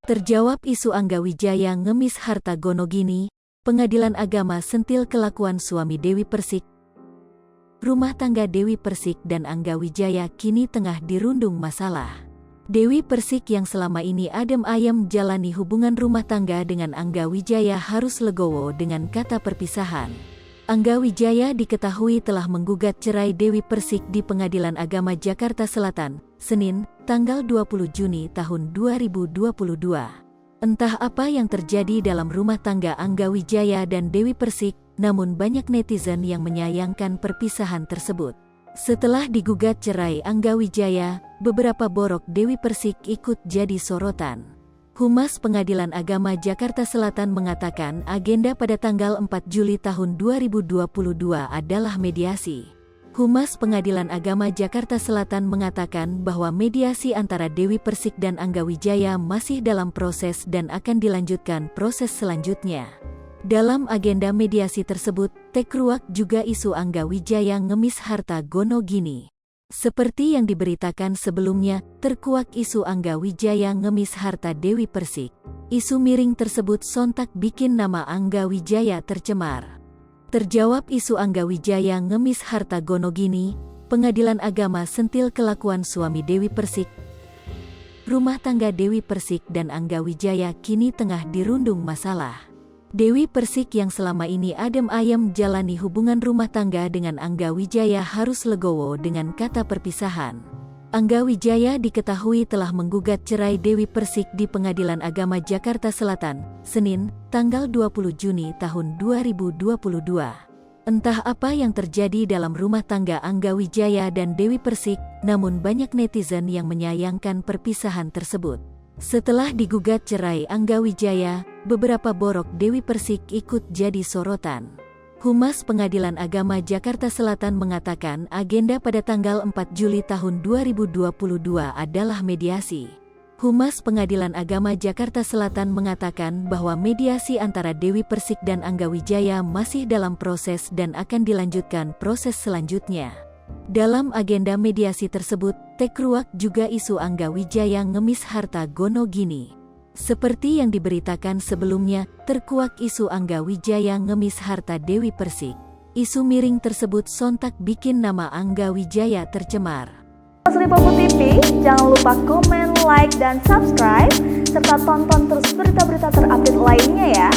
Terjawab isu Angga Wijaya ngemis harta Gonogini, Pengadilan Agama sentil kelakuan suami Dewi Persik. Rumah tangga Dewi Persik dan Angga Wijaya kini tengah dirundung masalah. Dewi Persik yang selama ini adem ayem jalani hubungan rumah tangga dengan Angga Wijaya harus legowo dengan kata perpisahan. Angga Wijaya diketahui telah menggugat cerai Dewi Persik di Pengadilan Agama Jakarta Selatan, Senin, tanggal 20 Juni tahun 2022. Entah apa yang terjadi dalam rumah tangga Angga Wijaya dan Dewi Persik, namun banyak netizen yang menyayangkan perpisahan tersebut. Setelah digugat cerai Angga Wijaya, beberapa borok Dewi Persik ikut jadi sorotan. Humas Pengadilan Agama Jakarta Selatan mengatakan agenda pada tanggal 4 Juli tahun 2022 adalah mediasi. Humas Pengadilan Agama Jakarta Selatan mengatakan bahwa mediasi antara Dewi Persik dan Angga Wijaya masih dalam proses dan akan dilanjutkan proses selanjutnya. Dalam agenda mediasi tersebut, tekruak juga isu Angga Wijaya ngemis harta Gonogini. Seperti yang diberitakan sebelumnya, terkuak isu Angga Wijaya ngemis harta Dewi Persik. Isu miring tersebut sontak bikin nama Angga Wijaya tercemar. Terjawab isu Angga Wijaya ngemis harta Gonogini, Pengadilan Agama sentil kelakuan suami Dewi Persik. Rumah tangga Dewi Persik dan Angga Wijaya kini tengah dirundung masalah. Dewi Persik yang selama ini adem ayem jalani hubungan rumah tangga dengan Angga Wijaya harus legowo dengan kata perpisahan. Angga Wijaya diketahui telah menggugat cerai Dewi Persik di Pengadilan Agama Jakarta Selatan, Senin, tanggal 20 Juni tahun 2022. Entah apa yang terjadi dalam rumah tangga Angga Wijaya dan Dewi Persik, namun banyak netizen yang menyayangkan perpisahan tersebut. Setelah digugat cerai Angga Wijaya, beberapa borok Dewi Persik ikut jadi sorotan. Humas Pengadilan Agama Jakarta Selatan mengatakan agenda pada tanggal 4 Juli tahun 2022 adalah mediasi. Humas Pengadilan Agama Jakarta Selatan mengatakan bahwa mediasi antara Dewi Persik dan Angga Wijaya masih dalam proses dan akan dilanjutkan proses selanjutnya. Dalam agenda mediasi tersebut, tekruak juga isu Angga Wijaya ngemis harta Gonogini. Seperti yang diberitakan sebelumnya, terkuak isu Angga Wijaya ngemis harta Dewi Persik. Isu miring tersebut sontak bikin nama Angga Wijaya tercemar. Lipopo TV, jangan lupa komen, like, dan subscribe, serta tonton terus berita-berita terupdate lainnya ya.